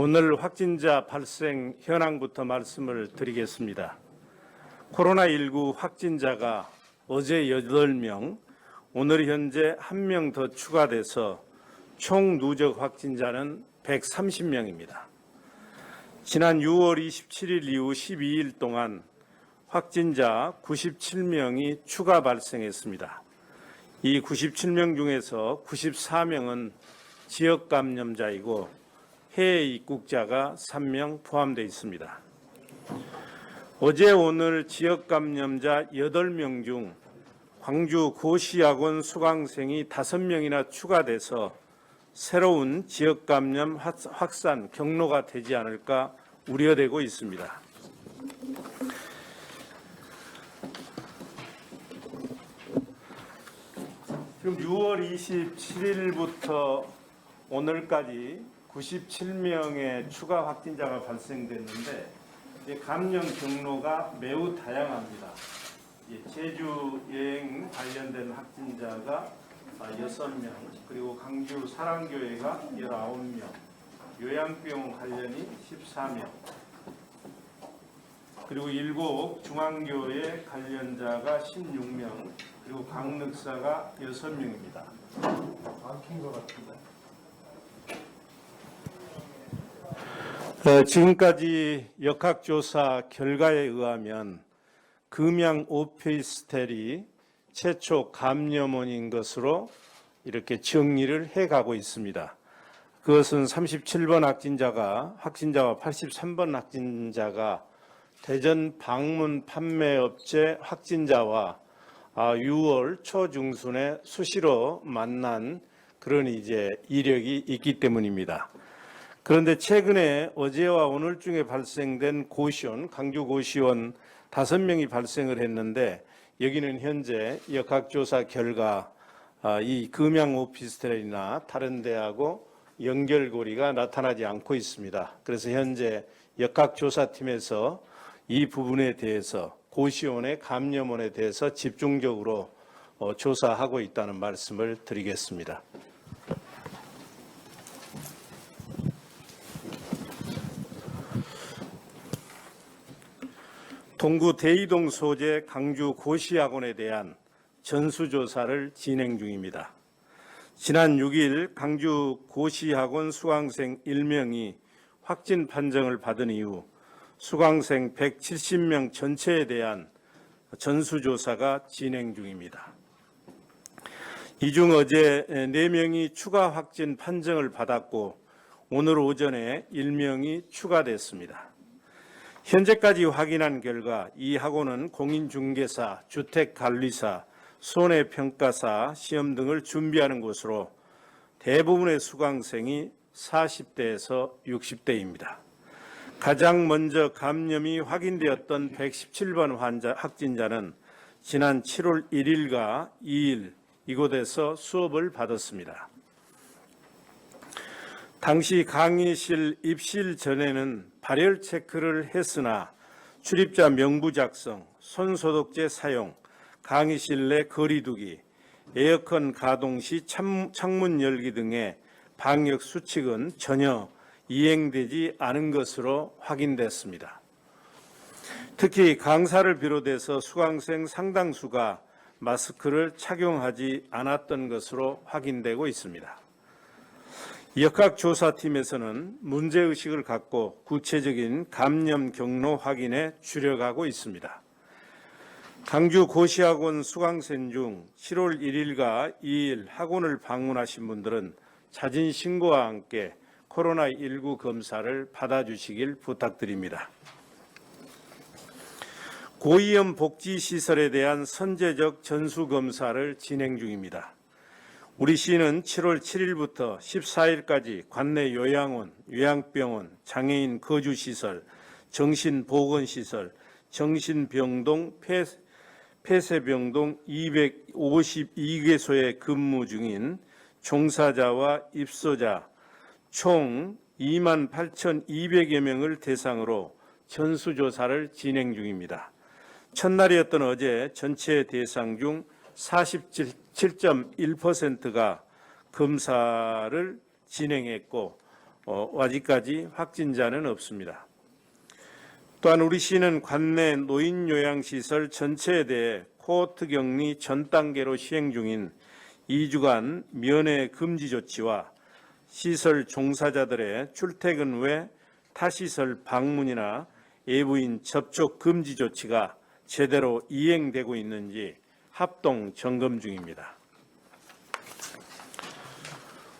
오늘 확진자 발생 현황부터 말씀을 드리겠습니다. 코로나19 확진자가 어제 8명, 오늘 현재 1명 더 추가돼서 총 누적 확진자는 130명입니다. 지난 6월 27일 이후 12일 동안 확진자 97명이 추가 발생했습니다. 이 97명 중에서 94명은 지역 감염자이고 해외 입국자가 3명 포함되어 있습니다. 어제 오늘 지역 감염자 8명 중 광주 고시학원 수강생이 5명이나 추가돼서 새로운 지역 감염 확산 경로가 되지 않을까 우려되고 있습니다. 지금 6월 27일부터 오늘까지 97명의 추가 확진자가 발생됐는데 감염 경로가 매우 다양합니다. 제주 여행 관련된 확진자가 6명, 그리고 강주 사랑교회가 19명, 요양병원 관련이 14명, 그리고 일곱 중앙교회 관련자가 16명, 그리고 강릉사가 6명입니다. 막힌 것 같은데. 지금까지 역학조사 결과에 의하면 금양 오피스텔이 최초 감염원인 것으로 이렇게 정리를 해가고 있습니다. 그것은 37번 확진자와 83번 확진자가 대전 방문 판매업체 확진자와 6월 초중순에 수시로 만난 그런 이력이 있기 때문입니다. 그런데 최근에 어제와 오늘 중에 발생된 고시원, 강주 고시원 5명이 발생을 했는데 여기는 현재 역학조사 결과 이 금양 오피스텔이나 다른 데하고 연결고리가 나타나지 않고 있습니다. 그래서 현재 역학조사팀에서 이 부분에 대해서 고시원의 감염원에 대해서 집중적으로 조사하고 있다는 말씀을 드리겠습니다. 동구 대이동 소재 강주 고시학원에 대한 전수조사를 진행 중입니다. 지난 6일 강주 고시학원 수강생 1명이 확진 판정을 받은 이후 수강생 170명 전체에 대한 전수조사가 진행 중입니다. 이 중 어제 4명이 추가 확진 판정을 받았고 오늘 오전에 1명이 추가됐습니다. 현재까지 확인한 결과 이 학원은 공인중개사, 주택관리사, 손해평가사 시험 등을 준비하는 곳으로 대부분의 수강생이 40대에서 60대입니다. 가장 먼저 감염이 확인되었던 117번 확진자는 지난 7월 1일과 2일 이곳에서 수업을 받았습니다. 당시 강의실 입실 전에는 발열 체크를 했으나 출입자 명부 작성, 손소독제 사용, 강의실 내 거리두기, 에어컨 가동 시 창문 열기 등의 방역 수칙은 전혀 이행되지 않은 것으로 확인됐습니다. 특히 강사를 비롯해서 수강생 상당수가 마스크를 착용하지 않았던 것으로 확인되고 있습니다. 역학조사팀에서는 문제의식을 갖고 구체적인 감염 경로 확인에 주력하고 있습니다. 강주 고시학원 수강생 중 7월 1일과 2일 학원을 방문하신 분들은 자진 신고와 함께 코로나19 검사를 받아주시길 부탁드립니다. 고위험 복지시설에 대한 선제적 전수검사를 진행 중입니다. 우리 시는 7월 7일부터 14일까지 관내 요양원, 요양병원, 장애인 거주시설, 정신보건시설, 정신병동, 폐쇄병동 252개소에 근무 중인 종사자와 입소자 총 28,200여 명을 대상으로 전수조사를 진행 중입니다. 첫날이었던 어제 전체 대상 중 47.1%가 검사를 진행했고 아직까지 확진자는 없습니다. 또한 우리 시는 관내 노인요양시설 전체에 대해 코호트 격리 전 단계로 시행 중인 2주간 면회 금지 조치와 시설 종사자들의 출퇴근 후에 타시설 방문이나 외부인 접촉 금지 조치가 제대로 이행되고 있는지 합동 점검 중입니다.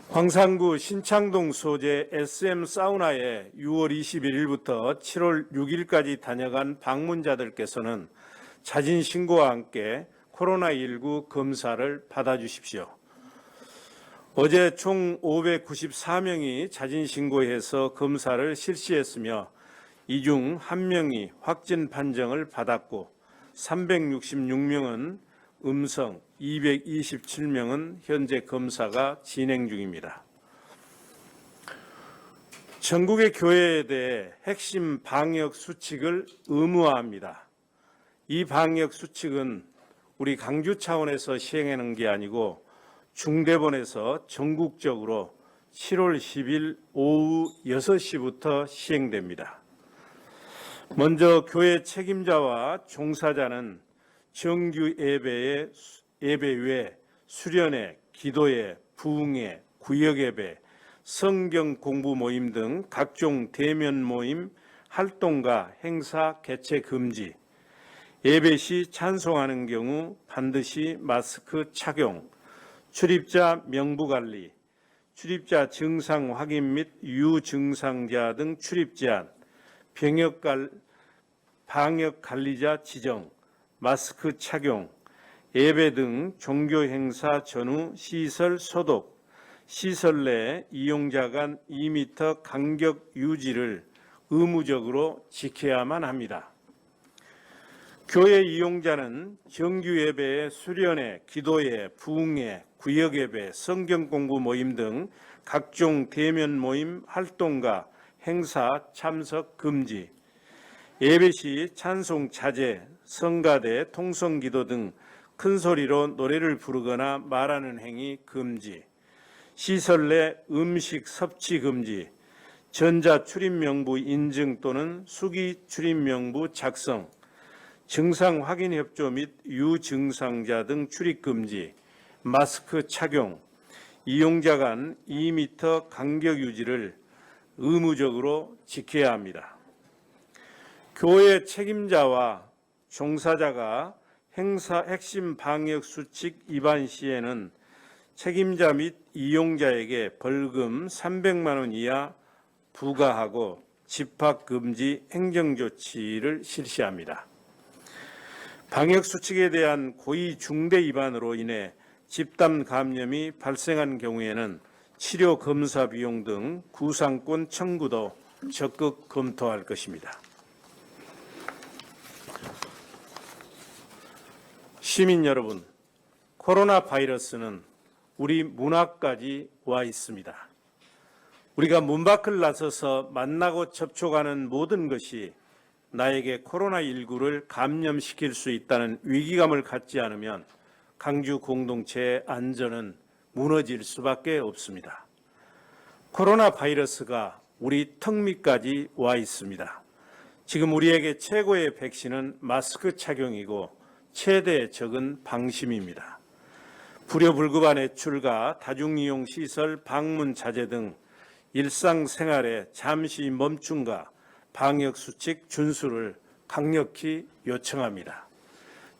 광산구 신창동 소재 SM 사우나에 6월 21일부터 7월 6일까지 다녀간 방문자들께서는 자진 신고와 함께 코로나19 검사를 받아주십시오. 어제 총 594명이 자진 신고해서 검사를 실시했으며 이 중 1명이 확진 판정을 받았고 366명은 음성, 227명은 현재 검사가 진행 중입니다. 전국의 교회에 대해 핵심 방역 수칙을 의무화합니다. 이 방역 수칙은 우리 강주 차원에서 시행하는 게 아니고 중대본에서 전국적으로 7월 10일 오후 6시부터 시행됩니다. 먼저 교회 책임자와 종사자는 정규 예배 외 수련회, 기도회, 부흥회, 구역예배, 성경 공부 모임 등 각종 대면 모임, 활동과 행사 개최 금지, 예배 시 찬송하는 경우 반드시 마스크 착용, 출입자 명부 관리, 출입자 증상 확인 및 유증상자 등 출입 제한, 방역 관리자 지정, 마스크 착용, 예배 등 종교 행사 전후 시설 소독, 시설 내 이용자 간 2m 간격 유지를 의무적으로 지켜야만 합니다. 교회 이용자는 정규 예배의 수련회, 기도회, 부흥회, 구역 예배, 성경 공부 모임 등 각종 대면 모임, 활동과 행사 참석 금지, 예배 시 찬송 자제, 성가대, 통성기도 등 큰 소리로 노래를 부르거나 말하는 행위 금지, 시설 내 음식 섭취 금지, 전자 출입 명부 인증 또는 수기 출입 명부 작성, 증상 확인 협조 및 유증상자 등 출입 금지, 마스크 착용, 이용자 간 2m 간격 유지를 의무적으로 지켜야 합니다. 교회 책임자와 종사자가 행사 핵심 방역 수칙 위반 시에는 책임자 및 이용자에게 벌금 300만 원 이하 부과하고 집합 금지 행정 조치를 실시합니다. 방역 수칙에 대한 고의 중대 위반으로 인해 집단 감염이 발생한 경우에는 치료 검사 비용 등 구상권 청구도 적극 검토할 것입니다. 시민 여러분, 코로나 바이러스는 우리 문 앞까지 와 있습니다. 우리가 문 밖을 나서서 만나고 접촉하는 모든 것이 나에게 코로나19를 감염시킬 수 있다는 위기감을 갖지 않으면 강주 공동체의 안전은 무너질 수밖에 없습니다. 코로나 바이러스가 우리 턱 밑까지 와 있습니다. 지금 우리에게 최고의 백신은 마스크 착용이고 최대의 적은 방심입니다. 불효불급한 외출과 다중이용 시설 방문 자제 등 일상생활의 잠시 멈춤과 방역수칙 준수를 강력히 요청합니다.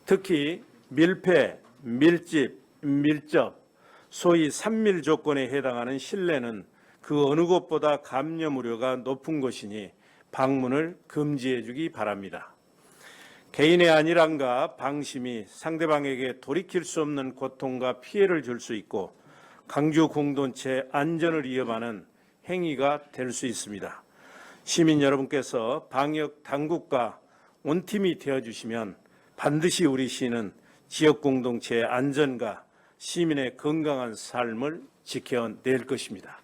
특히 밀폐, 밀집, 밀접, 소위 3밀 조건에 해당하는 실내는 그 어느 곳보다 감염 우려가 높은 것이니 방문을 금지해 주기 바랍니다. 개인의 안일함과 방심이 상대방에게 돌이킬 수 없는 고통과 피해를 줄 수 있고 강주 공동체 안전을 위협하는 행위가 될 수 있습니다. 시민 여러분께서 방역 당국과 온팀이 되어주시면 반드시 우리 시는 지역 공동체의 안전과 시민의 건강한 삶을 지켜낼 것입니다.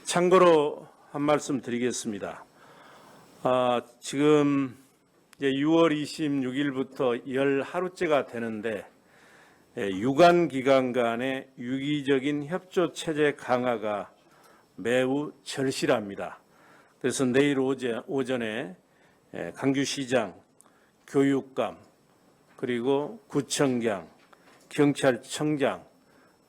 참고로 한 말씀 드리겠습니다. 지금 이제 6월 26일부터 10하루째가 되는데 유관 기관 간의 유기적인 협조 체제 강화가 매우 절실합니다. 그래서 내일 오전에 강주시장, 교육감, 그리고 구청장, 경찰청장,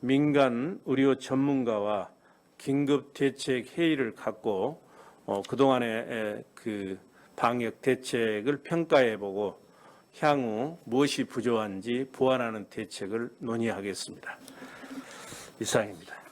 민간 의료 전문가와 긴급 대책 회의를 갖고 그동안의 그 방역 대책을 평가해보고 향후 무엇이 부족한지 보완하는 대책을 논의하겠습니다. 이상입니다.